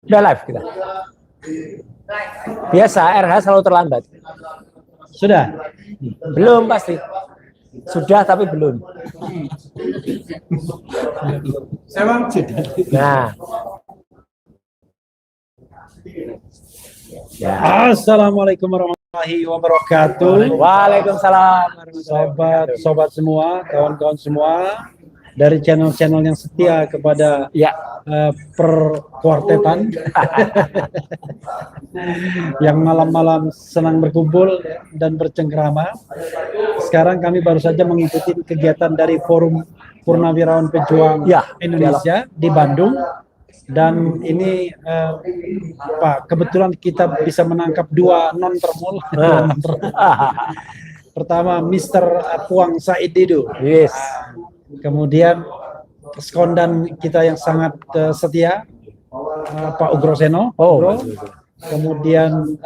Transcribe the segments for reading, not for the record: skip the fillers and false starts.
Udah live kita. Biasa RH selalu terlambat. Sudah? Belum pasti. Sudah tapi belum. Nah. Ya. Assalamualaikum warahmatullahi wabarakatuh. Waalaikumsalam. Sobat semua, kawan-kawan semua dari channel-channel yang setia kepada perkuartetan yang malam-malam senang berkumpul dan bercengkrama. Sekarang kami baru saja mengikuti kegiatan dari Forum Purnawirawan Pejuang Indonesia di Bandung. Dan ini Pak, kebetulan kita bisa menangkap dua non-termul. Pertama Mr. Puang Said Didu. Yes. Kemudian sekondan kita yang sangat setia, Pak Ugro Seno. Kemudian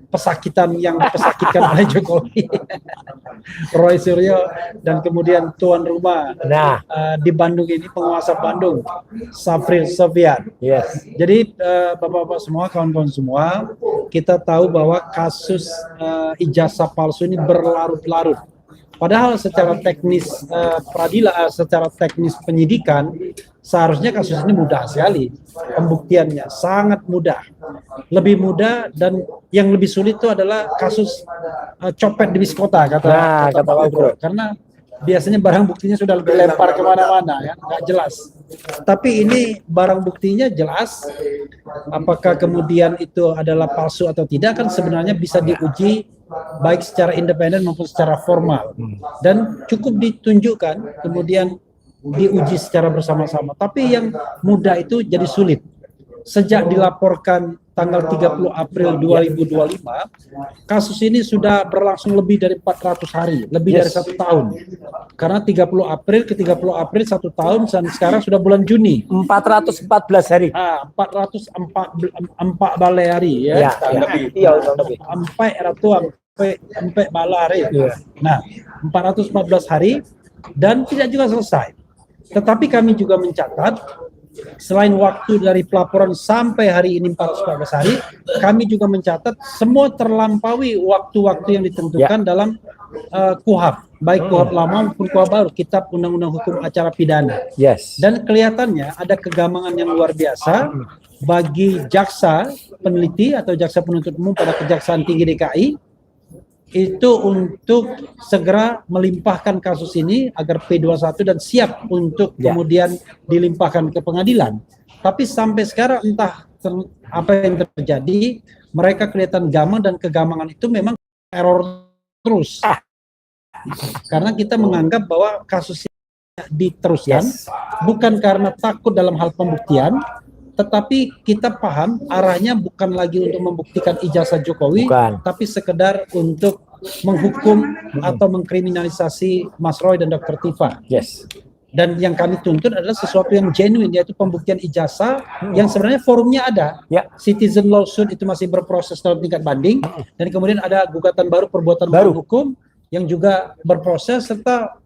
pesakitan yang dipesakitkan oleh Jokowi, Roy Suryo, dan kemudian tuan rumah di Bandung ini, penguasa Bandung, Safril Sofyan. Yes. Jadi bapak-bapak semua, kawan-kawan semua, kita tahu bahwa kasus ijazah palsu ini berlarut-larut. Padahal secara teknis secara teknis penyidikan, seharusnya kasus ini mudah sekali. Pembuktiannya sangat mudah. Lebih mudah, dan yang lebih sulit itu adalah kasus copet di bis kota, kata Pak Ugro. Karena biasanya barang buktinya sudah dilempar kemana-mana, ya, nggak jelas. Tapi ini barang buktinya jelas. Apakah kemudian itu adalah palsu atau tidak, kan sebenarnya bisa diuji baik secara independen maupun secara formal, dan cukup ditunjukkan kemudian diuji secara bersama-sama. Tapi yang mudah itu jadi sulit. Sejak dilaporkan tanggal 30 April 2025, kasus ini sudah berlangsung lebih dari 400 hari, lebih dari 1 tahun. Karena 30 April ke 30 April 1 tahun, dan sekarang sudah bulan Juni. 414 hari. 404 balai hari, ya. Lebih. Sampai balai hari. Nah, 414 hari, dan tidak juga selesai. Tetapi kami juga mencatat, selain waktu dari pelaporan sampai hari ini 414 hari, kami juga mencatat semua terlampaui waktu-waktu yang ditentukan dalam KUHP, baik KUHP lama maupun KUHP baru, Kitab Undang-Undang Hukum Acara Pidana. Yes. Dan kelihatannya ada kegamangan yang luar biasa bagi jaksa peneliti atau jaksa penuntut umum pada Kejaksaan Tinggi DKI itu untuk segera melimpahkan kasus ini agar P21 dan siap untuk kemudian dilimpahkan ke pengadilan. Tapi sampai sekarang entah apa yang terjadi, mereka kelihatan gamang, dan kegamangan itu memang error terus. Karena kita menganggap bahwa kasus ini diteruskan bukan karena takut dalam hal pembuktian, tetapi kita paham arahnya bukan lagi untuk membuktikan ijazah Jokowi, tapi sekedar untuk menghukum atau mengkriminalisasi Mas Roy dan Dr. Tifa. Yes. Dan yang kami tuntut adalah sesuatu yang genuine, yaitu pembuktian ijazah yang sebenarnya forumnya ada. Citizen lawsuit itu masih berproses dalam tingkat banding, dan kemudian ada gugatan baru perbuatan baru hukum yang juga berproses, serta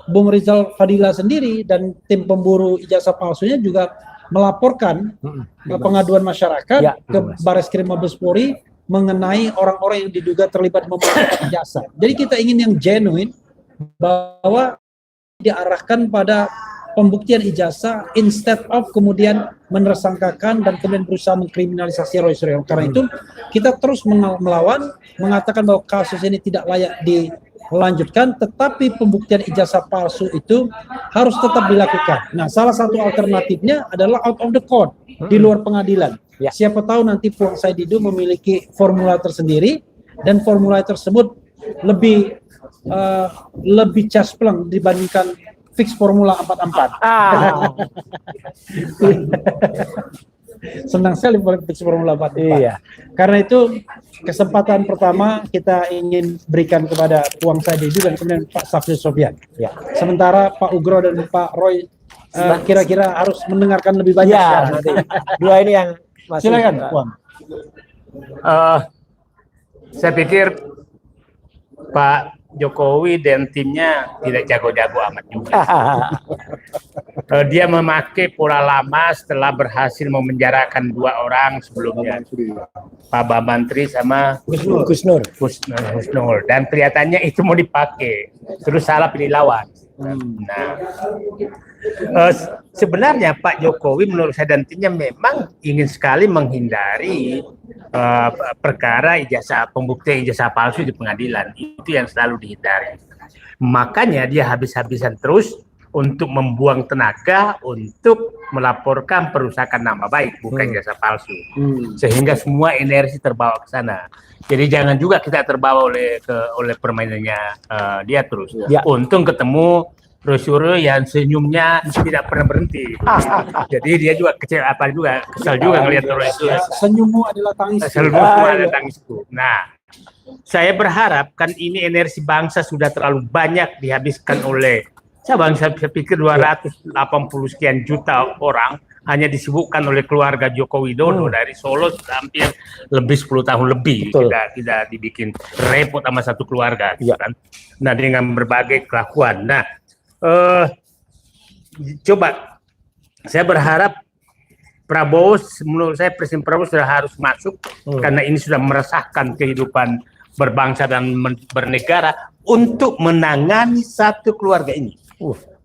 Bung Rizal Fadila sendiri dan tim pemburu ijazah palsunya juga melaporkan pengaduan masyarakat ke Bareskrim Mabes Polri mengenai orang-orang yang diduga terlibat memalsukan ijazah. Jadi kita ingin yang genuine, bahwa diarahkan pada pembuktian ijazah instead of kemudian menersangkakan dan kemudian berusaha mengkriminalisasi Roy Suryo. Karena itu kita terus melawan, mengatakan bahwa kasus ini tidak layak dilanjutkan, tetapi pembuktian ijazah palsu itu harus tetap dilakukan. Nah, salah satu alternatifnya adalah out of the court, di luar pengadilan. Siapa tahu nanti Puang Said Didu memiliki formula tersendiri, dan formula tersebut lebih caspleng dibandingkan fix formula 44. Senang sekali fix formula 44. Karena itu kesempatan pertama kita ingin berikan kepada Puang Said Didu dan kemudian Pak Safril Sofyan. Sementara Pak Ugro dan Pak Roy kira-kira harus mendengarkan lebih banyak. Nanti dua ini yang masih. Silakan, Puang. Saya pikir Pak Jokowi dan timnya tidak jago-jago amat juga. Dia memakai pola lama setelah berhasil memenjarakan 2 orang sebelumnya, Pak Bambantri sama Gus Nur. Husnul, dan kelihatannya itu mau dipakai, terus salah pilih lawan. Nah, sebenarnya Pak Jokowi menurut saya dan timnya memang ingin sekali menghindari perkara pembuktian ijazah palsu di pengadilan. Itu yang selalu dihindari. Makanya dia habis-habisan terus untuk membuang tenaga untuk melaporkan perusakan nama baik, bukan ijazah palsu. Sehingga semua energi terbawa ke sana. Jadi jangan juga kita terbawa oleh permainannya dia terus. Ya. Untung ketemu brosur yang senyumnya tidak pernah berhenti. Jadi dia juga kesal juga ngelihat brosur. Senyummu adalah tangis. Seluruhnya ada tangisku. Nah, saya berharap kan ini energi bangsa sudah terlalu banyak dihabiskan oleh saya pikir 280 sekian juta orang hanya disibukkan oleh keluarga Joko Widodo dari Solo hampir lebih 10 tahun lebih. Tidak dibikin repot sama satu keluarga gitu kan. Nah, dengan berbagai kelakuan. Nah, coba saya berharap Prabowo, menurut saya Presiden Prabowo sudah harus masuk karena ini sudah meresahkan kehidupan berbangsa dan bernegara untuk menangani satu keluarga ini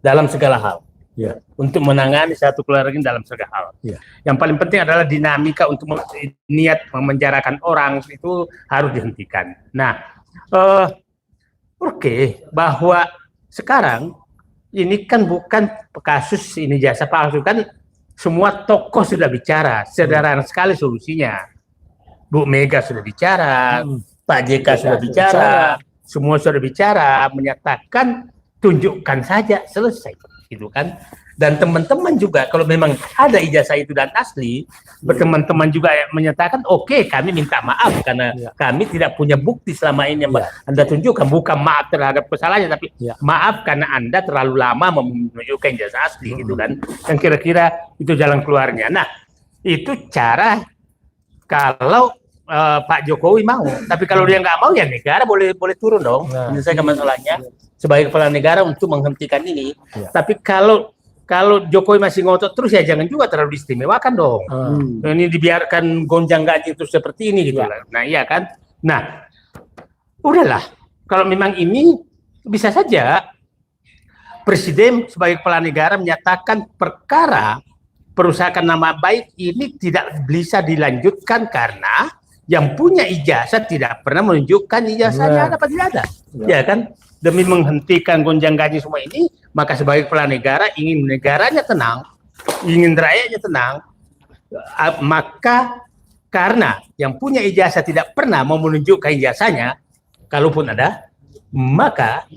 dalam segala hal. Untuk menangani satu keluarga ini dalam segala hal. Yang paling penting adalah dinamika untuk niat memenjarakan orang itu harus dihentikan. Nah, bahwa sekarang ini kan bukan kasus ini ijazah palsu, kan semua tokoh sudah bicara, sederhana sekali solusinya. Bu Mega sudah bicara, Pak JK sudah bicara, semua sudah bicara, menyatakan tunjukkan saja, selesai, gitu kan. Dan teman-teman juga kalau memang ada ijazah itu dan asli, teman-teman juga menyatakan oke, kami minta maaf karena kami tidak punya bukti selama ini yang Anda tunjukkan, bukan maaf terhadap kesalahannya, tapi maaf karena Anda terlalu lama menunjukkan ijazah asli, gitu kan. Dan kira-kira itu jalan keluarnya. Nah, itu cara kalau Pak Jokowi mau, tapi kalau dia nggak mau ya negara boleh turun dong, menyelesaikan masalahnya sebagai kepala negara untuk menghentikan ini. Tapi kalau Jokowi masih ngotot terus ya jangan juga terlalu diistimewakan dong. Ini dibiarkan gonjang ganjing terus seperti ini gitu lah. Nah iya kan. Nah udahlah, kalau memang ini bisa saja Presiden sebagai kepala negara menyatakan perkara perusahaan nama baik ini tidak bisa dilanjutkan karena yang punya ijazah tidak pernah menunjukkan ijazahnya ada apa tidak ada, ya kan? Demi menghentikan gonjang ganjing semua ini, maka sebagai kepala negara ingin negaranya tenang, ingin rakyatnya tenang, maka karena yang punya ijazah tidak pernah mau menunjukkan ijazahnya, kalaupun ada, maka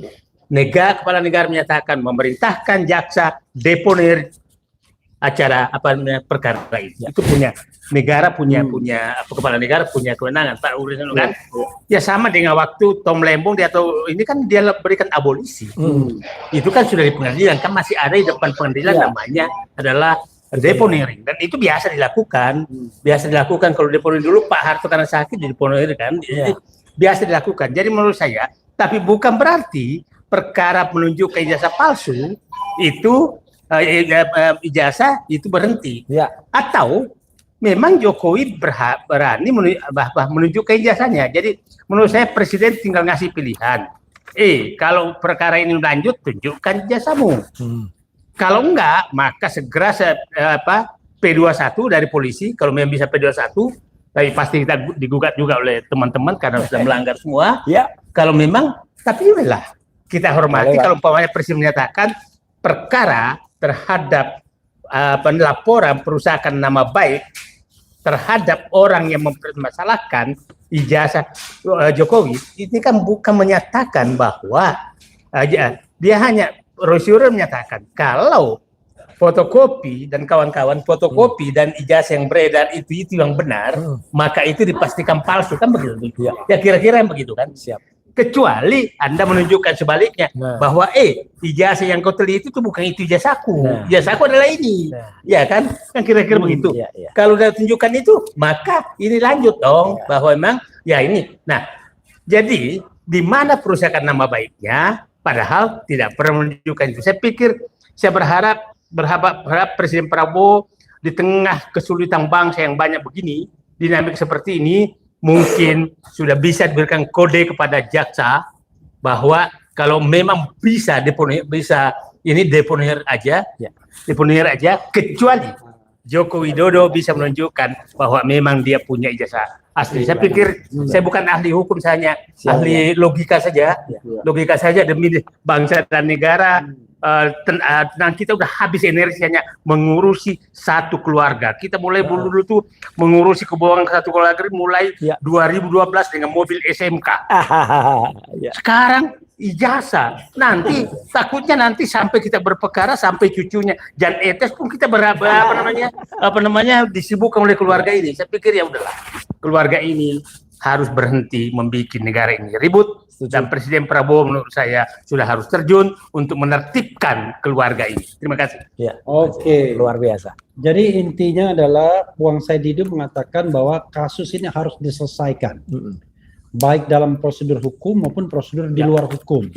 kepala negara menyatakan memerintahkan jaksa deponir acara perkara itu. Itu punya negara punya kepala negara punya kewenangan, Pak urusan kan. Ya sama dengan waktu Tom Lembong ini kan dia berikan abolisi. Itu kan sudah di pengadilan, kan masih ada di depan pengadilan namanya adalah deponering, dan itu biasa dilakukan. Biasa dilakukan kalau deponering dulu Pak Harto karena sakit di deponering kan. Biasa dilakukan. Jadi menurut saya, tapi bukan berarti perkara menunjukkan ijazah palsu itu ijazah itu berhenti. Atau memang Jokowi berani menunjukkan ijazahnya. Jadi menurut saya Presiden tinggal ngasih pilihan. Kalau perkara ini lanjut, tunjukkan ijazahmu. Kalau enggak, maka segera P21 dari polisi. Kalau memang bisa P21, tapi pasti kita digugat juga oleh teman-teman karena sudah melanggar semua. Kalau memang, tapi lah kita hormati kalau umpamanya Presiden menyatakan perkara terhadap laporan perusahaan nama baik terhadap orang yang mempermasalahkan ijazah Jokowi, ini kan bukan menyatakan bahwa dia hanya Rosyurul menyatakan kalau fotokopi dan kawan-kawan fotokopi dan ijazah yang beredar itu yang benar, maka itu dipastikan palsu, kan begitu. Ya kira-kira yang begitu kan. Kecuali Anda menunjukkan sebaliknya bahwa ijazah yang kau teliti itu bukan itu ijazahku. Ijazahku adalah ini. Ya kan? Kan kira-kira begitu. Kalau udah tunjukkan itu, maka ini lanjut dong bahwa memang ya ini. Nah, jadi di mana perusahaan nama baiknya, padahal tidak pernah menunjukkan itu. Saya berharap Presiden Prabowo di tengah kesulitan bangsa yang banyak begini, dinamik seperti ini, mungkin sudah bisa diberikan kode kepada jaksa bahwa kalau memang bisa deponir aja, kecuali Joko Widodo bisa menunjukkan bahwa memang dia punya ijazah asli. Saya pikir saya bukan ahli hukum, saya ahli logika saja, logika saja demi bangsa dan negara. Dan kita udah habis energinya mengurusi satu keluarga. Kita mulai dulu tuh mengurusi keuangan satu keluarga mulai 2012 dengan mobil SMK. Sekarang ijazah, nanti takutnya nanti sampai kita berperkara sampai cucunya Jan Etes pun kita apa namanya disibukkan oleh keluarga ini. Saya pikir ya udahlah, keluarga ini harus berhenti membuat negara ini ribut. Dan Presiden Prabowo menurut saya sudah harus terjun untuk menertibkan keluarga ini. Terima kasih. Ya. Oke. Luar biasa. Jadi intinya adalah Wang Said Didu mengatakan bahwa kasus ini harus diselesaikan. Baik dalam prosedur hukum maupun prosedur di luar hukum.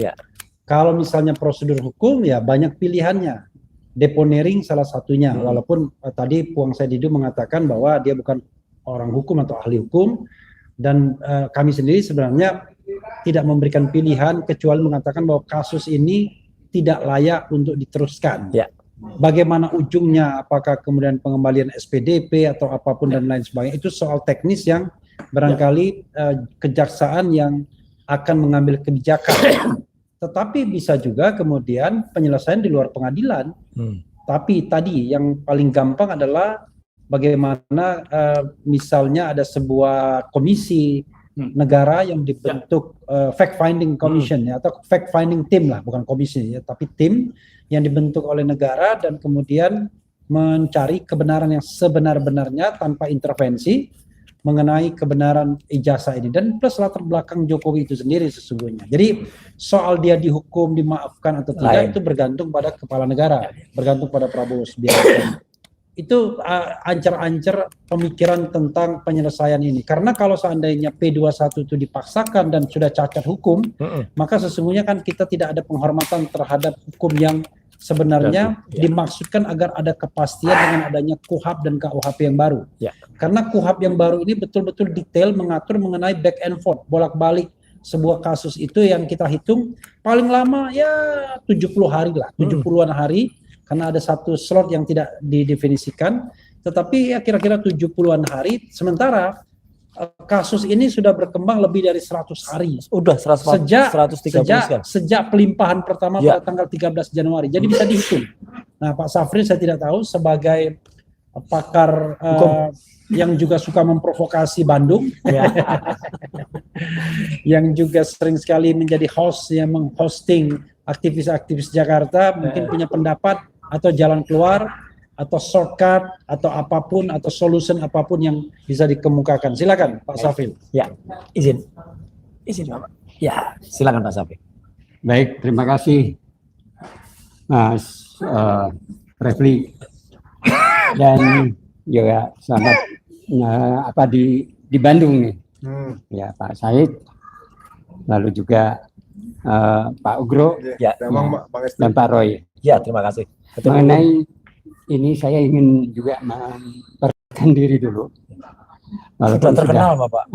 Kalau misalnya prosedur hukum ya banyak pilihannya. Deponering salah satunya. Walaupun tadi Wang Said Didu mengatakan bahwa dia bukan orang hukum atau ahli hukum. Dan kami sendiri sebenarnya tidak memberikan pilihan kecuali mengatakan bahwa kasus ini tidak layak untuk diteruskan. Bagaimana ujungnya, apakah kemudian pengembalian SPDP atau apapun dan lain sebagainya, itu soal teknis yang barangkali kejaksaan yang akan mengambil kebijakan. Tetapi bisa juga kemudian penyelesaian di luar pengadilan. Tapi tadi yang paling gampang adalah bagaimana misalnya ada sebuah komisi negara yang dibentuk fact finding commission ya, atau fact finding team lah, bukan komisi ya, tapi tim yang dibentuk oleh negara dan kemudian mencari kebenaran yang sebenar-benarnya tanpa intervensi mengenai kebenaran ijazah ini, dan plus latar belakang Jokowi itu sendiri sesungguhnya. Jadi soal dia dihukum, dimaafkan atau tidak itu bergantung pada kepala negara, bergantung pada Prabowo Subianto. Itu ancer-ancer pemikiran tentang penyelesaian ini. Karena kalau seandainya P21 itu dipaksakan dan sudah cacat hukum, maka sesungguhnya kan kita tidak ada penghormatan terhadap hukum yang sebenarnya dimaksudkan agar ada kepastian dengan adanya KUHP dan KUHP yang baru. Karena KUHP yang baru ini betul-betul detail mengatur mengenai back and forth, bolak-balik sebuah kasus itu yang kita hitung paling lama ya 70 hari lah, 70-an hari. Karena ada satu slot yang tidak didefinisikan, tetapi ya kira-kira 70-an hari, sementara kasus ini sudah berkembang lebih dari 100 hari. Udah 130 sejak pelimpahan pertama pada tanggal 13 Januari. Jadi bisa dihitung. Nah, Pak Safri saya tidak tahu sebagai pakar yang juga suka memprovokasi Bandung, yang juga sering sekali menjadi host yang menghosting aktivis-aktivis Jakarta, mungkin punya pendapat atau jalan keluar atau shortcut atau apapun atau solution apapun yang bisa dikemukakan. Silakan Pak Safri. Ya, izin Pak. Ya, silakan Pak Safri. Baik, terima kasih Mas Refli dan juga sahabat di Bandung nih. Ya, Pak Said, lalu juga Pak Ugro dan Pak Roy. Ya, terima kasih. Mengenai ini saya ingin juga memperkenalkan diri dulu. Sudah terkenal Bapak.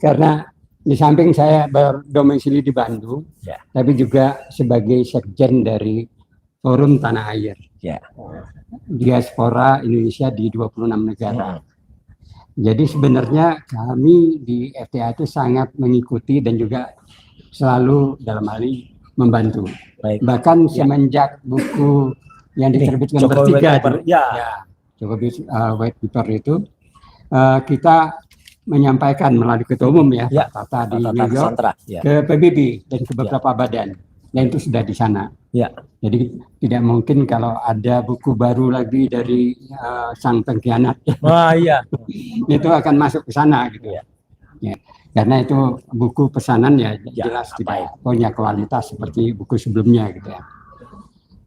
Karena di samping saya berdomisili di Bandung, tapi juga sebagai sekjen dari Forum Tanah Air. Diaspora Indonesia di 26 negara. Jadi sebenarnya kami di FTA itu sangat mengikuti dan juga selalu dalam hal ini membantu. Bahkan semenjak buku yang diterbitkan bertiga, Jokowi White Paper itu, kita menyampaikan melalui Ketua Umum Pak Tata di New York ke PBB dan ke beberapa badan, dan itu sudah di sana. Jadi tidak mungkin kalau ada buku baru lagi dari sang pengkhianat, itu akan masuk ke sana gitu. Karena itu buku pesanan ya jelas tidak punya kualitas seperti buku sebelumnya gitu ya.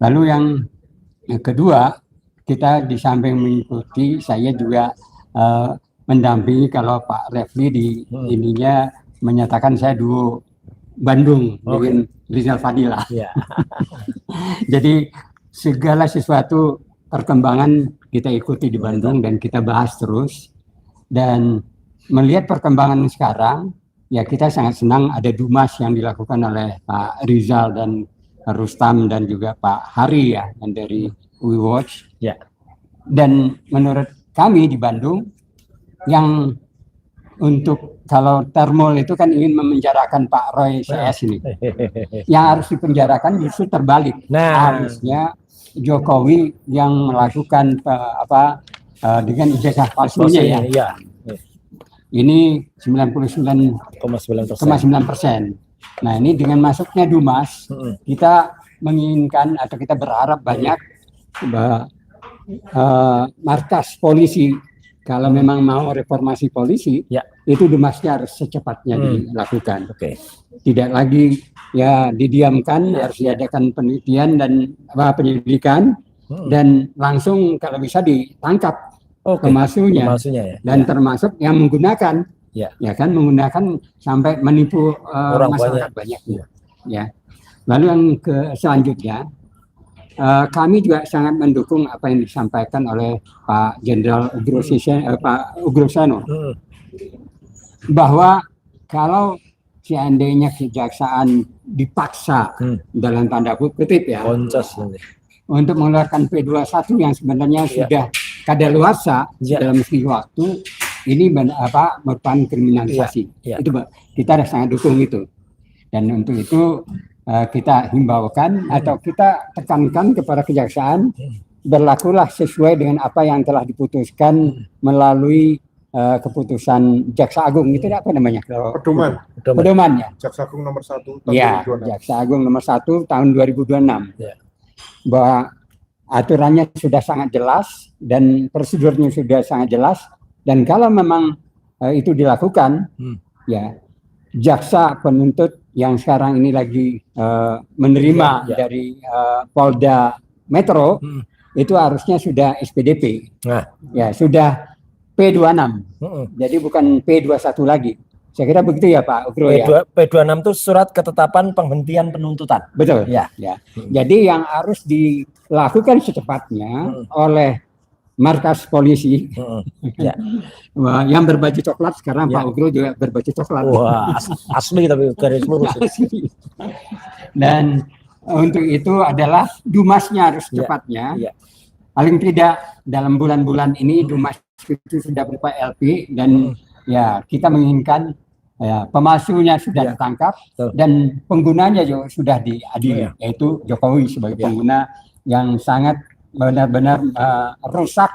Lalu yang kedua, kita di samping mengikuti, saya juga mendampingi kalau Pak Refli di ininya menyatakan saya duo Bandung dengan Rizal Fadila. Ya. Jadi segala sesuatu perkembangan kita ikuti di Bandung dan kita bahas terus. Dan melihat perkembangan sekarang, ya kita sangat senang ada Dumas yang dilakukan oleh Pak Rizal dan Rustam dan juga Pak Hari ya, yang dari We Watch. Ya. Dan menurut kami di Bandung, yang untuk kalau Termol itu kan ingin memenjarakan Pak Roy CS ini. Yang harus dipenjarakan justru terbalik. Harusnya Jokowi yang melakukan dengan ijazah palsunya ya. Ini 99,9%. Nah ini dengan masuknya Dumas, kita menginginkan atau kita berharap banyak bahwa markas polisi kalau memang mau reformasi polisi, itu Dumasnya harus secepatnya dilakukan. Tidak lagi ya didiamkan, harus diadakan penelitian dan penyelidikan dan langsung kalau bisa ditangkap pemalsunya ya. Dan termasuk yang menggunakan ya kan menggunakan sampai menipu orang masyarakat banyak. Ya. Lalu yang selanjutnya kami juga sangat mendukung apa yang disampaikan oleh Pak Jenderal Pak Ugroseno bahwa kalau seandainya kejaksaan dipaksa dalam tanda kutip ya untuk mengeluarkan P21 yang sebenarnya sudah kadaluarsa dalam segi waktu, ini merupakan kriminalisasi. Itu kita sangat dukung itu. Dan untuk itu kita himbaukan atau kita tekankan kepada kejaksaan, berlakulah sesuai dengan apa yang telah diputuskan melalui keputusan Jaksa Agung. Itu apa namanya? Pedoman ya. Jaksa Agung nomor 1 tahun 2026. Jaksa Agung nomor 1 tahun 2026. Bahwa aturannya sudah sangat jelas dan prosedurnya sudah sangat jelas, dan kalau memang itu dilakukan, ya jaksa penuntut yang sekarang ini lagi menerima dari Polda Metro itu harusnya sudah SPDP, ya sudah P26, jadi bukan P21 lagi. Saya kira begitu ya Pak Ugro ya. P26 itu surat ketetapan penghentian penuntutan. Betul. Ya. Jadi yang harus dilakukan secepatnya oleh markas polisi yang berbaju coklat sekarang Pak Ugro juga berbaju coklat. Wah, asli tapi garis lurus. Dan untuk itu adalah Dumasnya harus cepatnya. Paling tidak dalam bulan-bulan ini Dumas itu sudah berupa LP dan ya kita menginginkan pemalsunya sudah ditangkap dan penggunanya juga sudah diadili, yaitu Jokowi sebagai pengguna yang sangat benar-benar rusak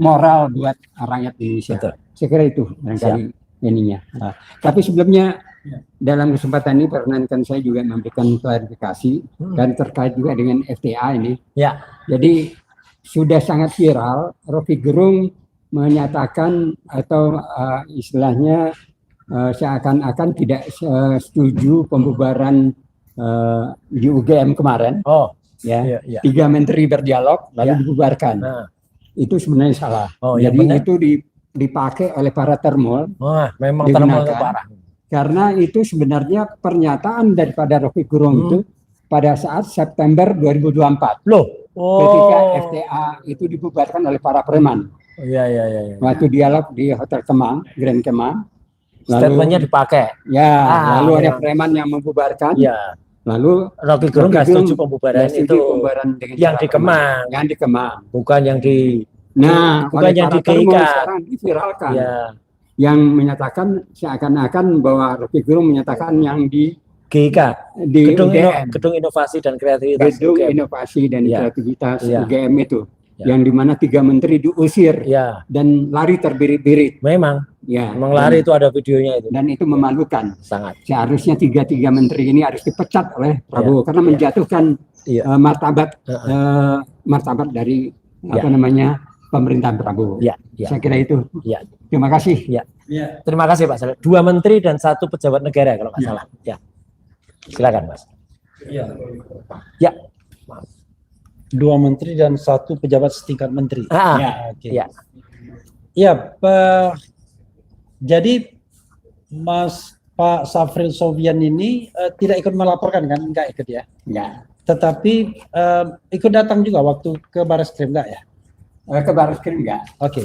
moral buat rakyat Indonesia. Saya kira itu barangkali ininya. Tapi sebelumnya dalam kesempatan ini perkenankan saya juga memberikan klarifikasi dan terkait juga dengan FTA ini. Jadi sudah sangat viral, Rocky Gerung menyatakan atau istilahnya seakan-akan tidak setuju pembubaran di UGM kemarin. Tiga menteri berdialog lalu dibubarkan. Itu sebenarnya salah. Jadi itu dipakai oleh para Termol. Memang Termol parah. Karena itu sebenarnya pernyataan daripada Rocky Gerung itu pada saat September 2024. Ketika FTA itu dibubarkan oleh para preman. Waktu dialog di Hotel Kemang, Grand Kemang. Statementnya dipakai. Lalu ada preman yang membubarkan. Lalu Rocky Gerung nggak setuju pembubaran itu. Yang di Kemang. Yang di Kemang. Bukan yang di. Bukan yang di GIK. Sekarang diviralkan. Yang menyatakan seakan-akan bahwa Rocky Gerung menyatakan yang di GIK, di Gedung Inovasi dan Kreativitas. Gedung Inovasi dan Kreativitas UGM itu. Yang dimana 3 menteri diusir dan lari terbirit-birit. Memang lari itu ada videonya itu. Dan itu memalukan. Sangat. Seharusnya 3 menteri ini harus dipecat oleh Prabowo karena menjatuhkan martabat dari pemerintahan Prabowo. Saya kira itu. Terima kasih. Terima kasih Pak Saleh. 2 menteri dan 1 pejabat negara kalau nggak salah. Silakan Mas. 2 menteri dan 1 pejabat setingkat menteri. Jadi Mas Pak Safril Sofyan ini tidak ikut melaporkan kan? Enggak ikut ya? Enggak. Tetapi ikut datang juga waktu ke Barreskrim enggak ya? Ke Barreskrim enggak. Oke.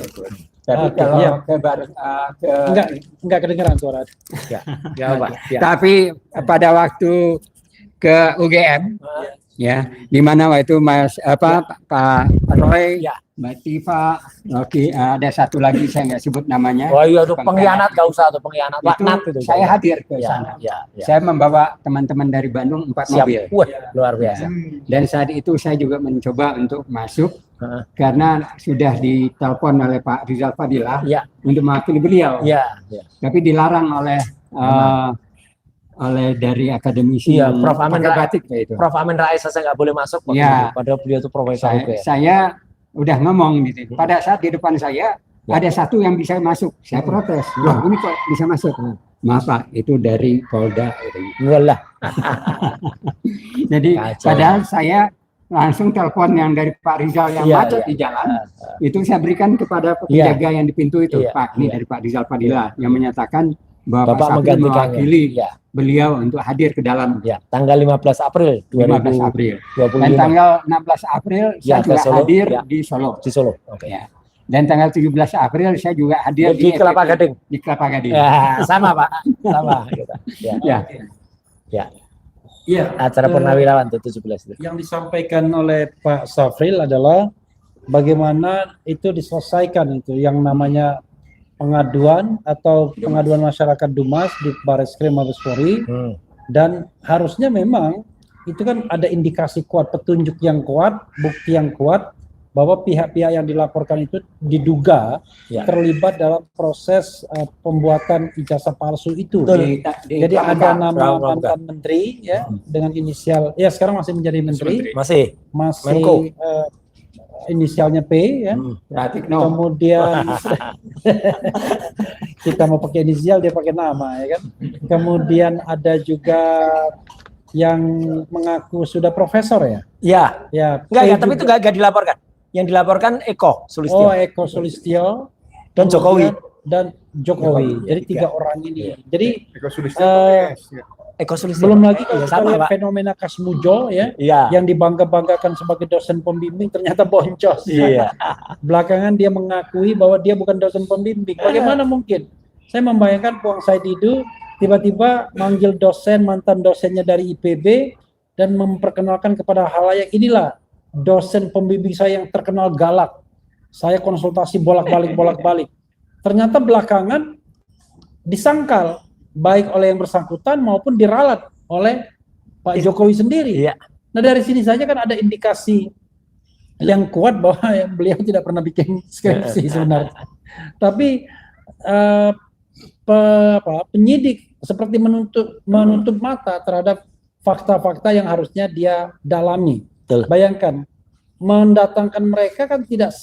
Tapi Oke, kalau iya. ke Enggak kedengeran suara. Ya, Pak. Ya. tapi pada waktu ke UGM ya, di mana waktu Pak Roy, Ya. Mbak Tifa, oke, ada satu lagi saya nggak sebut namanya. Wah iya tuh pengkhianat, gak usah tuh pengkhianat. Itu Laknat itu. saya hadir ke Ya, sana. ya, ya. Saya membawa teman-teman dari Bandung 4 Siap. mobil. Wah, luar biasa. Dan saat itu saya juga mencoba untuk masuk Heeh. karena sudah ditelepon oleh Pak Rizal Fadilah Ya, untuk mewakili beliau. ya, ya. Tapi dilarang oleh dari akademisi Iya, yang Prof. Amin pakai Rais. batik kayak itu. Prof. Amin Rais saya nggak boleh masuk waktu Ya. itu. Padahal beliau itu profesor Saya, UGM. saya udah ngomong gitu. Pada saat di depan saya ada satu yang bisa masuk. Saya protes. Wah, ini kok bisa masuk? Maaf Pak, itu dari Polda. Walah. Jadi Kacau. padahal saya langsung telepon yang dari Pak Rizal yang Iya, macet iya. di jalan. Itu saya berikan kepada penjaga yang di pintu itu. Iya, Pak, ini iya. dari Pak Rizal Fadilah yang menyatakan bahwa Bapak Pak Safri menggantikannya. mewakili Ya, beliau untuk hadir ke dalam ya. Tanggal 15 April 15 April. 2025 Dan tanggal 16 April Ya, saya ke juga Solo, hadir ya. di Solo. di Solo. Oke. Ya. Dan tanggal 17 April saya juga hadir Di Kelapa FPP, Gading. Di Kelapa Gading. Ya, sama Pak. Sama kita. Ya. Ya. Ya. Iya. Acara Purnawirawan tuh 17 itu. Yang disampaikan oleh Pak Safril adalah bagaimana itu diselesaikan itu yang namanya pengaduan atau pengaduan masyarakat Dumas di Barreskrim Mabes Polri, dan harusnya memang itu kan ada indikasi kuat, petunjuk yang kuat, bukti yang kuat bahwa pihak-pihak yang dilaporkan itu diduga Ya. terlibat dalam proses pembuatan ijazah palsu itu. Betul. Jadi ada nama Pramuka. mantan menteri ya dengan inisial, ya sekarang masih menjadi menteri, Masih. masih Menko. inisialnya P ya. Pratikno. Kemudian kita mau pakai inisial, dia pakai nama ya kan. Kemudian ada juga yang mengaku sudah profesor ya. Ya. Ya. Enggak, P ya, tapi juga. itu enggak dilaporkan. Yang dilaporkan Eko Sulistyo Oh, Eko Sulistyo dan Jokowi. dan Jokowi. Jadi tiga orang ini. Jadi Eko Sulistyo atau PS, ya. Eko Sulistyo. belum lagi ya, kalau kita sama, lihat Pak. fenomena Kasmujo ya, Iya. yang dibangga-banggakan sebagai dosen pembimbing ternyata boncos. Iya. Belakangan dia mengakui bahwa dia bukan dosen pembimbing. Bagaimana mungkin? Saya membayangkan Puang Saididu tiba-tiba manggil dosen, mantan dosennya dari IPB dan memperkenalkan kepada halayak, inilah dosen pembimbing saya yang terkenal galak. Saya konsultasi bolak-balik. Ternyata belakangan disangkal baik oleh yang bersangkutan maupun diralat oleh Pak Jokowi sendiri. Iya. Nah dari sini saja kan ada indikasi yang kuat bahwa beliau tidak pernah bikin skripsi sebenarnya. Tapi penyidik seperti menutup mata terhadap fakta-fakta yang harusnya dia dalami. Betul. Bayangkan, mendatangkan mereka kan tidak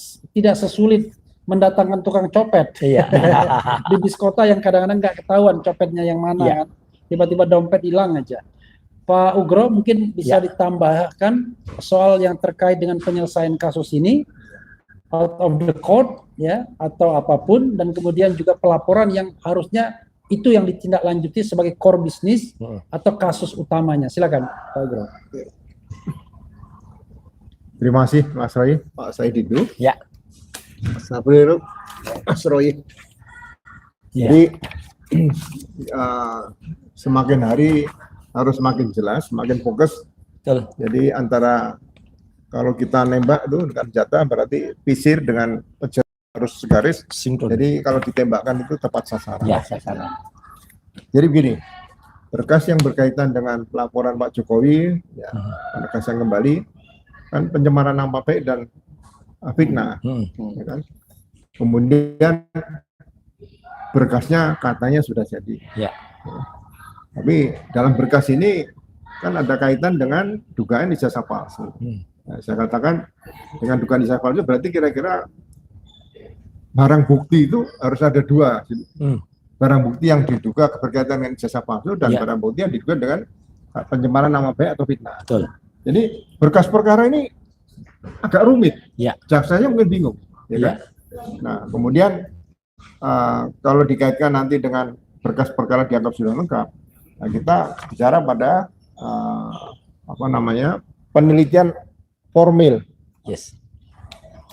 sesulit mendatangkan tukang copet. Iya. Di bis kota yang kadang-kadang nggak ketahuan copetnya yang mana, Iya. kan. Tiba-tiba dompet hilang aja. Pak Ugro mungkin bisa Ya. ditambahkan soal yang terkait dengan penyelesaian kasus ini, out of the court ya, atau apapun, dan kemudian juga pelaporan yang harusnya itu yang ditindaklanjuti sebagai core bisnis atau kasus utamanya. Silakan Pak Ugro. Terima kasih Mas Roy, Pak Saididu. Ya. Mas Safril, Mas Roy. Ya. Jadi semakin hari harus semakin jelas, semakin fokus. Betul. Jadi antara kalau kita nembak itu dengan senjata berarti pisir dengan pejabat harus segaris. Sinkron. Jadi kalau ditembakkan itu tepat sasaran. Ya. Jadi begini, berkas yang berkaitan dengan pelaporan Pak Jokowi, ya, berkas yang kembali kan pencemaran nama baik dan fitnah, ya kan? Kemudian berkasnya katanya sudah jadi. Ya. Tapi dalam berkas ini kan ada kaitan dengan dugaan ijazah palsu. Nah, saya katakan dengan dugaan ijazah palsu berarti kira-kira barang bukti itu harus ada dua. Barang bukti yang diduga berkaitan dengan ijazah palsu dan Ya. barang bukti yang diduga dengan pencemaran nama baik atau fitnah. Betul. Jadi berkas perkara ini agak rumit. Ya. Jaksanya mungkin bingung. Ya Ya. kan? Nah, kemudian kalau dikaitkan nanti dengan berkas perkara dianggap sudah lengkap, nah, kita bicara pada penelitian formil. Yes.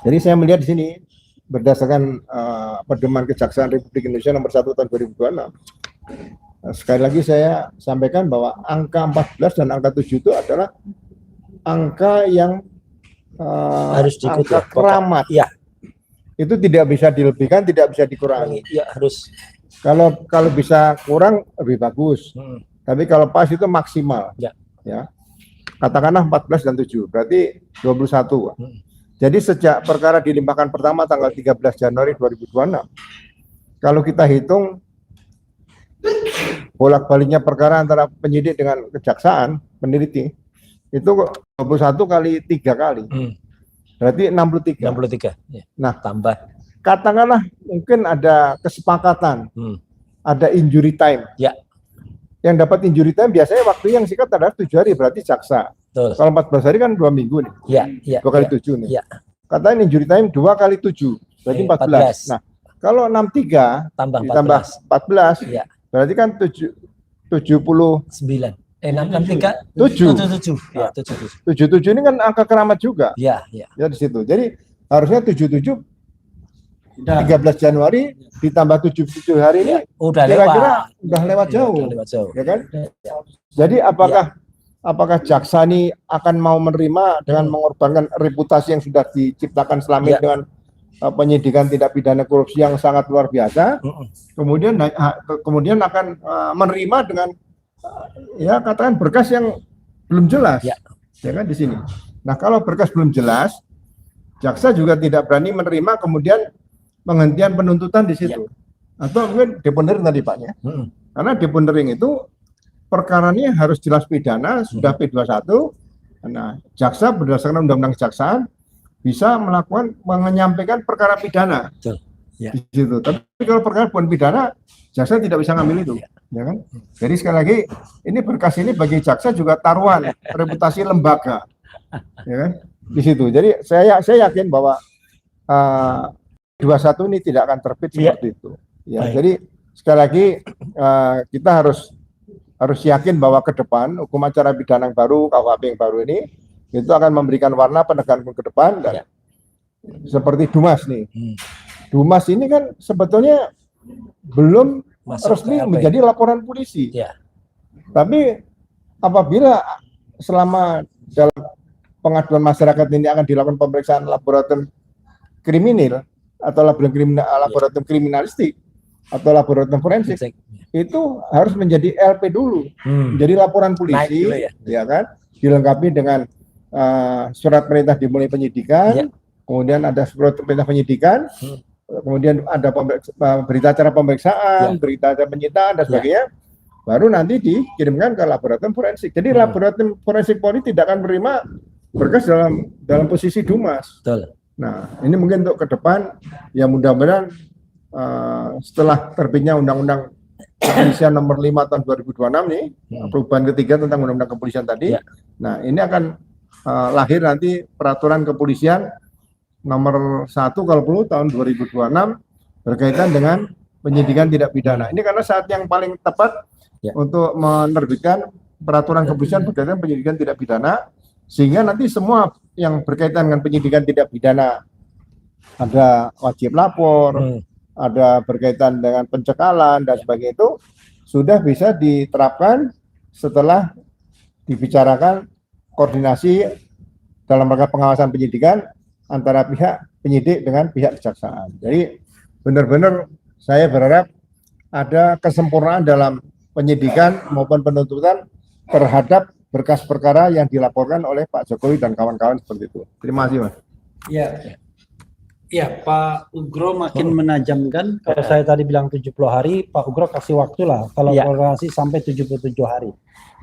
Jadi saya melihat di sini berdasarkan pedoman Kejaksaan Republik Indonesia nomor 1 tahun 2026. Sekali lagi saya sampaikan bahwa angka 14 dan angka 7 itu adalah angka yang Harus diikuti, angka keramat. Iya. Itu tidak bisa dilebihkan, tidak bisa dikurangi. Ya harus. Kalau bisa kurang lebih bagus. Tapi kalau pas itu maksimal. Ya. Ya. Katakanlah 14 dan 7, berarti 21. Jadi sejak perkara dilimpahkan pertama tanggal 13 Januari 2026, kalau kita hitung bolak-baliknya perkara antara penyidik dengan kejaksaan, peneliti, itu 21 kali 3 kali. Berarti 63. 63. Ya. Nah, Tambah. katakanlah mungkin ada kesepakatan, ada injury time. Ya. Yang dapat injury time biasanya waktu yang singkat adalah 7 hari, berarti jaksa. Betul. Kalau 14 hari kan 2 minggu nih. Ya, ya. 2 kali ya. 7 nih. Ya. Katanya injury time 2 kali 7, berarti 14. Nah, kalau 63 Tambah ditambah 14, Ya. berarti kan 70 9. 663. 7. 77. Ya, 77. 77 ini kan angka keramat juga. Ya, ya. Ya di situ. Jadi harusnya 77 13 Januari ditambah 77 hari ini Udah kira-kira lewat. udah lewat Ya, jauh. udah lewat jauh. Ya kan? Jadi apakah jaksa ini akan mau menerima dengan mengorbankan reputasi yang sudah diciptakan selama ini dengan penyidikan tindak pidana korupsi yang sangat luar biasa, kemudian akan menerima dengan ya katakan berkas yang belum jelas, ya kan di sini. Nah, kalau berkas belum jelas, jaksa juga tidak berani menerima kemudian penghentian penuntutan di situ, atau mungkin deponering tadi Pak ya, karena deponering itu perkaranya harus jelas pidana, sudah P21. Nah, jaksa berdasarkan undang-undang kejaksaan bisa menyampaikan perkara pidana. Betul. Ya. Di situ. Tapi kalau perkara bukan pidana, jaksa tidak bisa ngambil itu, ya kan? Jadi sekali lagi, ini berkas ini bagi jaksa juga taruhan reputasi lembaga, ya kan? Di situ. Jadi saya yakin bahwa 21 ini tidak akan terbit seperti itu. Ya, jadi sekali lagi kita harus yakin bahwa ke depan hukum acara pidana yang baru, KUHP yang baru ini itu akan memberikan warna penegakan hukum ke depan dan seperti Dumas nih. Dumas ini kan sebetulnya belum resmi menjadi laporan polisi. Ya. Tapi apabila selama dalam pengaduan masyarakat ini akan dilakukan pemeriksaan laboratorium kriminal atau laboratorium kriminalistik atau laboratorium forensik, itu harus menjadi LP dulu, menjadi laporan polisi, ya kan, dilengkapi dengan surat perintah dimulai penyidikan, kemudian ada surat perintah penyidikan, kemudian ada berita acara pemeriksaan, berita acara penyitaan dan sebagainya, baru nanti dikirimkan ke laboratorium forensik. Jadi laboratorium forensik Polri tidak akan menerima berkas dalam posisi Dumas. Betul. Nah, ini mungkin untuk ke depan, ya mudah-mudahan setelah terbitnya Undang-Undang Kepolisian nomor 5 tahun 2026 nih, perubahan ketiga tentang Undang-Undang Kepolisian tadi. Nah, ini akan lahir nanti peraturan kepolisian nomor 1 kalau perlu tahun 2026 berkaitan dengan penyidikan tidak pidana. Ini karena saat yang paling tepat untuk menerbitkan peraturan kepolisian berkaitan penyidikan tidak pidana, sehingga nanti semua yang berkaitan dengan penyidikan tidak pidana, ada wajib lapor, ada berkaitan dengan pencekalan dan sebagainya, itu sudah bisa diterapkan setelah dibicarakan koordinasi dalam rangka pengawasan penyidikan antara pihak penyidik dengan pihak kejaksaan. Jadi benar-benar saya berharap ada kesempurnaan dalam penyidikan maupun penuntutan terhadap berkas perkara yang dilaporkan oleh Pak Jokowi dan kawan-kawan seperti itu. Terima kasih, Mas. Ya, Pak Ugro makin menajamkan. Kalau saya tadi bilang 70 hari, Pak Ugro kasih waktu lah. Kalau koordinasi sampai 77 hari.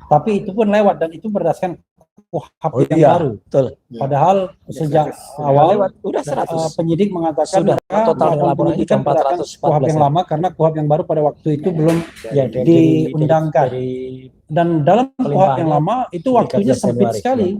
Tapi itu pun lewat dan itu berdasarkan KUHP yang baru. Betul. Padahal sejak awal udah 100. penyidik mengatakan Sudah total laporan itu 414 KUHP yang lama karena KUHP yang baru pada waktu itu belum diundangkan. Dan dalam KUHP yang lama itu waktunya sempit sekali.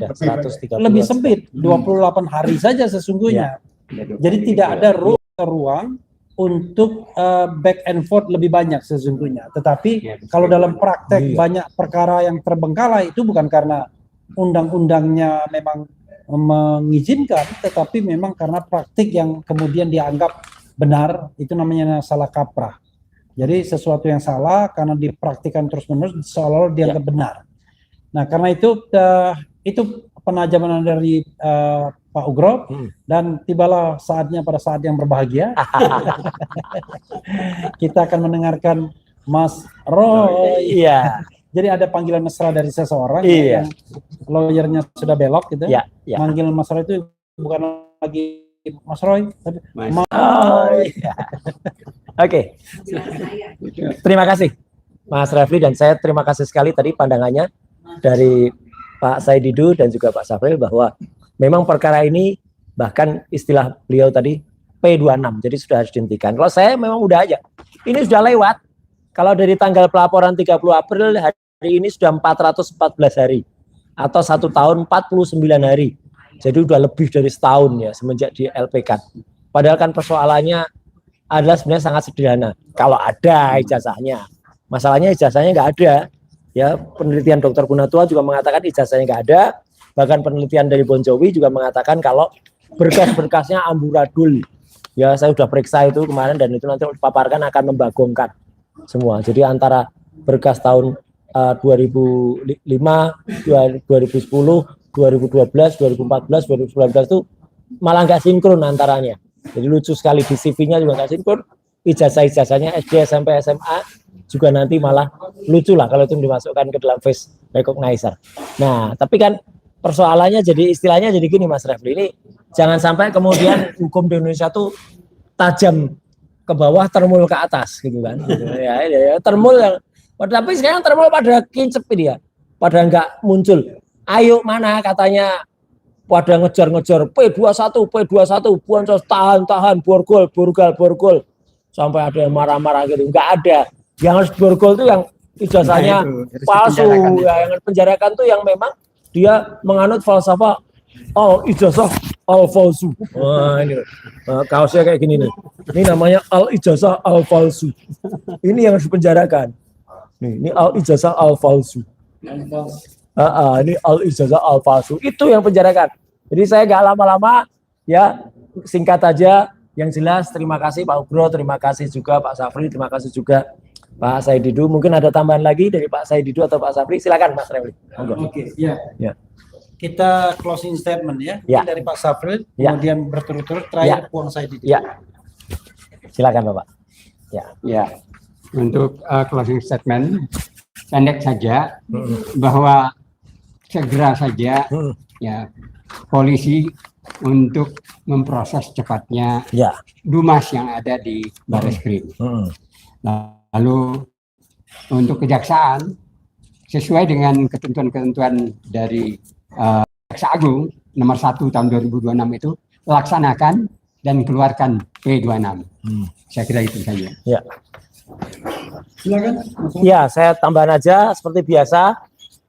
Lebih sempit, 28 hari saja sesungguhnya. Jadi tidak ada ruang untuk back and forth lebih banyak sesungguhnya. Tetapi kalau dalam praktek banyak perkara yang terbengkalai itu bukan karena undang-undangnya memang mengizinkan, tetapi memang karena praktik yang kemudian dianggap benar, itu namanya salah kaprah. Jadi sesuatu yang salah karena dipraktikkan terus-menerus seolah-olah dianggap benar. Nah, karena itu penajaman dari Pak Ugro, dan tibalah saatnya pada saat yang berbahagia. Kita akan mendengarkan Mas Roy. Iya. Jadi ada panggilan mesra dari seseorang Iya. yang lawyernya sudah belok gitu. Iya, iya. Manggil Mas Roy itu bukan lagi Mas Roy, tapi Mas. Iya. Oke. Terima kasih Mas Refli, dan saya terima kasih sekali tadi pandangannya dari Pak Said Didu dan juga Pak Safril bahwa memang perkara ini, bahkan istilah beliau tadi P26, jadi sudah harus dihentikan. Kalau saya memang udah aja, ini sudah lewat. Kalau dari tanggal pelaporan 30 April, hari ini sudah 414 hari, atau 1 tahun 49 hari. Jadi udah lebih dari setahun ya semenjak di LP-kan. Padahal kan persoalannya adalah sebenarnya sangat sederhana. Kalau ada ijazahnya, masalahnya ijazahnya nggak ada. Ya, penelitian Dr. Gunatua juga mengatakan ijazahnya nggak ada. Bahkan penelitian dari Bon Jovi juga mengatakan kalau berkas-berkasnya amburadul. Ya, saya sudah periksa itu kemarin, dan itu nanti dipaparkan akan membagongkan semua. Jadi antara berkas tahun 2005, 2010, 2012, 2014, 2019 itu malah nggak sinkron antaranya. Jadi lucu sekali, di CV-nya juga nggak sinkron. Ijazah-ijazahnya SD, SMP, SMA juga nanti malah lucu lah kalau itu dimasukkan ke dalam face recognizer. Nah, tapi kan persoalannya jadi istilahnya jadi gini Mas Refli, ini jangan sampai kemudian hukum di Indonesia tuh tajam ke bawah, termul ke atas gitu kan. Ya, termul yang, tapi sekarang termul pada kincep ini ya, pada nggak muncul. Ayo mana katanya pada ngejar-ngejar P21, buansos tahan, borgol. Sampai ada yang marah-marah gitu. Nggak ada. Yang harus borgol itu yang ijazahnya palsu. Ya, yang penjarakan tuh yang memang dia menganut falsafah ijazah al-falsu. Wah, ini kaosnya kayak gini nih. Ini namanya al-ijazah al-falsu. Ini yang harus dipenjarakan. Ini al-ijazah al-falsu. Ini al-ijazah al-falsu. Itu yang penjarakan. Jadi saya nggak lama-lama, ya singkat aja. Yang jelas terima kasih Pak Ugro, terima kasih juga Pak Safri, terima kasih juga Pak Said Didu. Mungkin ada tambahan lagi dari Pak Said Didu atau Pak Safri? Silakan Mas Refli. Oke, ya. Kita closing statement ya. Ya. Dari Pak Safri, Ya. kemudian berturut-turut terakhir Puang Said Didu. Ya. Silakan Bapak. Ya, untuk closing statement pendek saja bahwa segera saja ya polisi untuk memproses cepatnya Dumas yang ada di Barreskrim. Lalu untuk kejaksaan sesuai dengan ketentuan-ketentuan dari Jaksa Agung nomor 1 tahun 2026 itu laksanakan dan keluarkan P26. Saya kira itu saja. Ya. Silakan. Ya, saya tambahan aja seperti biasa.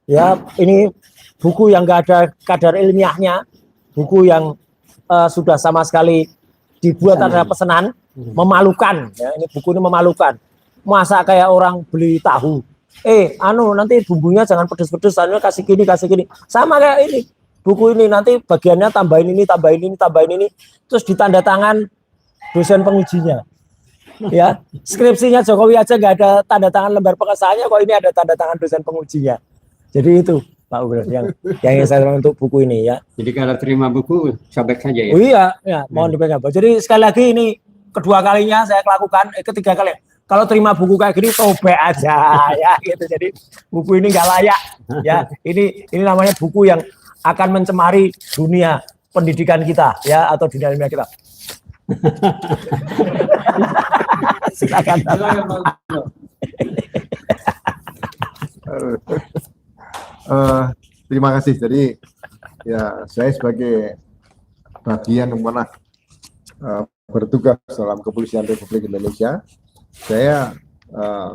Ya, ini buku yang nggak ada kadar ilmiahnya, buku yang sudah sama sekali dibuat ada pesanan, memalukan. Ya, ini buku ini memalukan. Masa kayak orang beli tahu, nanti bumbunya jangan pedes-pedes, kasih gini. Sama kayak ini. Buku ini nanti bagiannya tambahin ini, terus ditanda tangan dosen pengujinya. Ya, skripsinya Jokowi aja nggak ada tanda tangan lembar pengesahannya, kok ini ada tanda tangan dosen pengujinya. Jadi itu Pak Ugro yang saya untuk buku ini ya. Jadi kalau terima buku sobek saja ya. Oh iya, ya, mohon dipegang. Jadi sekali lagi ini kedua kalinya saya lakukan, ketiga kali. Kalau terima buku kayak gini sobek aja ya gitu. Jadi buku ini nggak layak ya. Ini namanya buku yang akan mencemari dunia pendidikan kita ya, atau dunia ilmiah kita. Silakan. Terima kasih. Jadi ya saya sebagai bagian yang pernah bertugas dalam Kepolisian Republik Indonesia, saya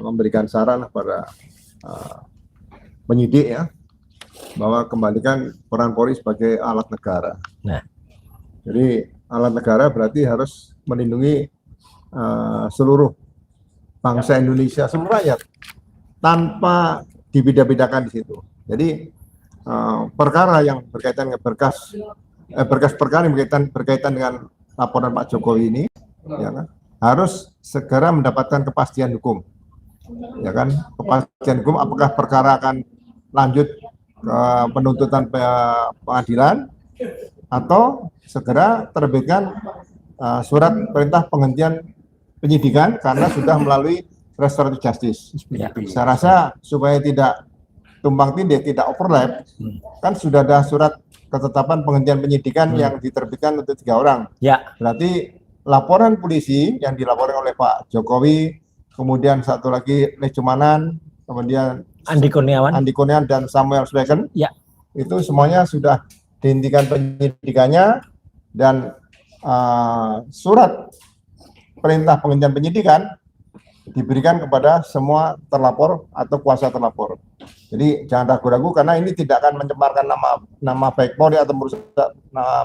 memberikan saran pada penyidik ya, bahwa kembalikan peran Polri sebagai alat negara. Nah. Jadi alat negara berarti harus melindungi seluruh bangsa Indonesia, semua rakyat, tanpa dibeda-bedakan di situ. Jadi perkara yang berkaitan dengan berkas perkara yang berkaitan dengan laporan Pak Jokowi ini, ya kan, harus segera mendapatkan kepastian hukum, ya kan, kepastian hukum apakah perkara akan lanjut ke penuntutan pengadilan atau segera terbitkan surat perintah penghentian penyidikan karena sudah melalui restoratif justice. Ya. Saya rasa supaya tidak tumpang tindih, tidak overlap, kan sudah ada surat ketetapan penghentian penyidikan yang diterbitkan untuk 3 orang. Ya. Berarti laporan polisi yang dilaporkan oleh Pak Jokowi, kemudian satu lagi Lecumanan, kemudian Andi Kurniawan dan Samuel Sweken, ya, itu semuanya sudah dihentikan penyidikannya dan surat perintah penghentian penyidikan diberikan kepada semua terlapor atau kuasa terlapor. Jadi jangan ragu-ragu karena ini tidak akan mencemarkan nama baik Polri atau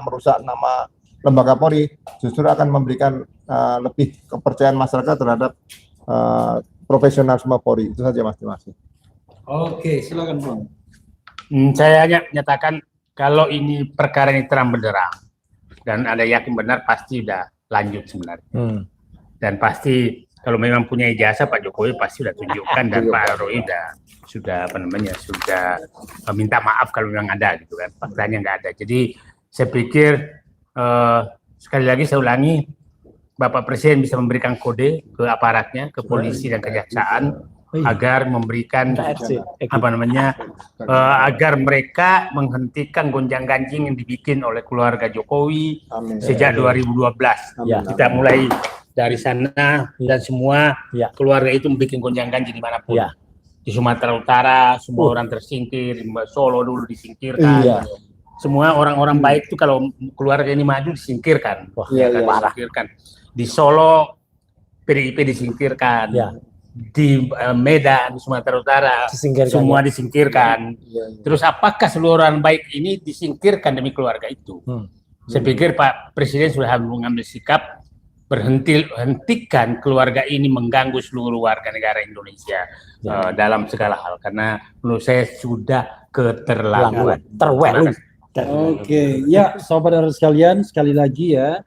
merusak nama lembaga Polri, justru akan memberikan lebih kepercayaan masyarakat terhadap profesionalisme Polri. Itu saja Mas, terima kasih. Oke, silakan Bang. Saya hanya menyatakan kalau ini perkara ini terang benderang dan ada yakin benar pasti udah lanjut sebenarnya. Dan pasti kalau memang punya ijazah Pak Jokowi pasti sudah tunjukkan dan Pak Roy sudah minta maaf kalau memang ada gitu kan. Faktanya nggak ada. Jadi saya pikir sekali lagi saya ulangi, Bapak Presiden bisa memberikan kode ke aparatnya, ke polisi dan kejaksaan agar memberikan agar mereka menghentikan gonjang-ganjing yang dibikin oleh keluarga Jokowi sejak 2012. Ya. Kita mulai dari sana dan semua keluarga itu membuat gonjang-ganjing dimanapun. Ya. Di Sumatera Utara semua orang tersingkir, di Solo dulu disingkirkan. Iya. Semua orang-orang baik itu kalau keluarga ini maju disingkirkan. Disingkirkan. Di Solo PDIP disingkirkan. Ya. Di Medan, di Sumatera Utara semua disingkirkan. Terus apakah seluruh orang baik ini disingkirkan demi keluarga itu? Saya pikir Pak Presiden sudah mengambil sikap hentikan keluarga ini mengganggu seluruh warga negara Indonesia dalam segala hal, karena menurut saya sudah keterlaluan. Oke, ya saudara sekalian, sekali lagi ya,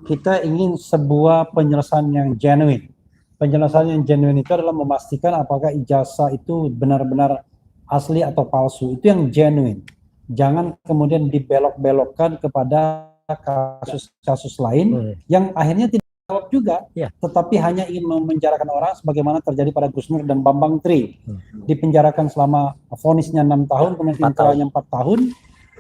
kita ingin sebuah penyelesaian yang genuine. Penjelasan yang genuine itu adalah memastikan apakah ijazah itu benar-benar asli atau palsu. Itu yang genuine. Jangan kemudian dibelok-belokkan kepada kasus-kasus lain yang akhirnya tidak jawab juga, tetapi hanya ingin memenjarakan orang sebagaimana terjadi pada Gus Nur dan Bambang Tri. Dipenjarakan selama vonisnya 6 tahun, kemudian inkrahnya 4 tahun,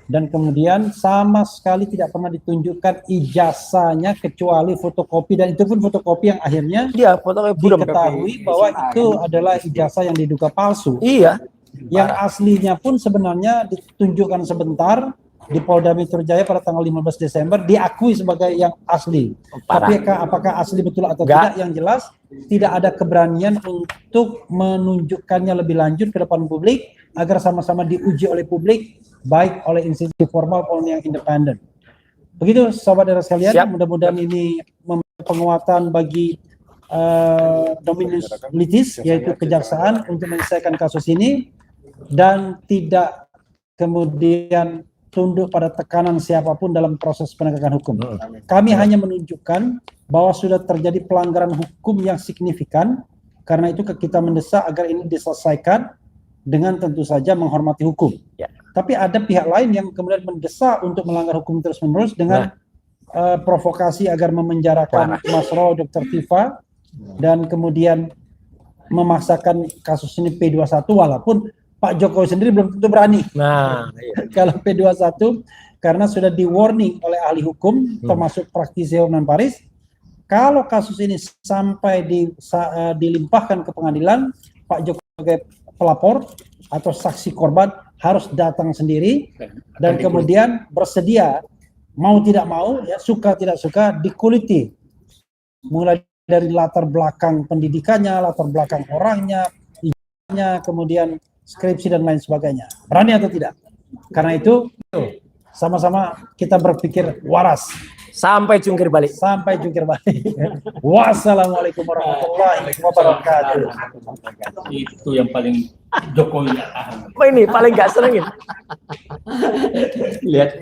dan kemudian sama sekali tidak pernah ditunjukkan ijazahnya kecuali fotokopi, dan itu pun fotokopi yang akhirnya diketahui bahwa itu adalah ijazah yang diduga palsu. Iya. Yang aslinya pun sebenarnya ditunjukkan sebentar di Polda Metro Jaya pada tanggal 15 Desember diakui sebagai yang asli. Tapi apakah asli betul atau tidak, yang jelas tidak ada keberanian untuk menunjukkannya lebih lanjut ke depan publik agar sama-sama diuji oleh publik, baik oleh institusi formal maupun yang independen. Begitu sahabat sekalian, mudah-mudahan ini memberi penguatan bagi dominus litis, yaitu kejaksaan, untuk menyelesaikan kasus ini dan tidak kemudian tunduk pada tekanan siapapun dalam proses penegakan hukum. Kami hanya menunjukkan bahwa sudah terjadi pelanggaran hukum yang signifikan, karena itu kita mendesak agar ini diselesaikan dengan tentu saja menghormati hukum. Tapi ada pihak lain yang kemudian mendesak untuk melanggar hukum terus-menerus dengan provokasi agar memenjarakan Mas Ro, Dr. Tifa, dan kemudian memaksakan kasus ini P21, walaupun Pak Jokowi sendiri belum tentu berani. Kalau P21, karena sudah di warning oleh ahli hukum, termasuk praktisi Hotman Paris, kalau kasus ini sampai dilimpahkan ke pengadilan, Pak Jokowi sebagai pelapor atau saksi korban harus datang sendiri dan kemudian bersedia, mau tidak mau, ya, suka tidak suka, dikuliti, mulai dari latar belakang pendidikannya, latar belakang orangnya, kemudian skripsi dan lain sebagainya. Berani atau tidak? Karena itu sama-sama kita berpikir waras. Sampai jungkir balik. Sampai jungkir balik. Wassalamualaikum warahmatullahi wabarakatuh. Itu yang paling Jokowi nggak tahan. Oh, ini paling nggak senengin. Lihat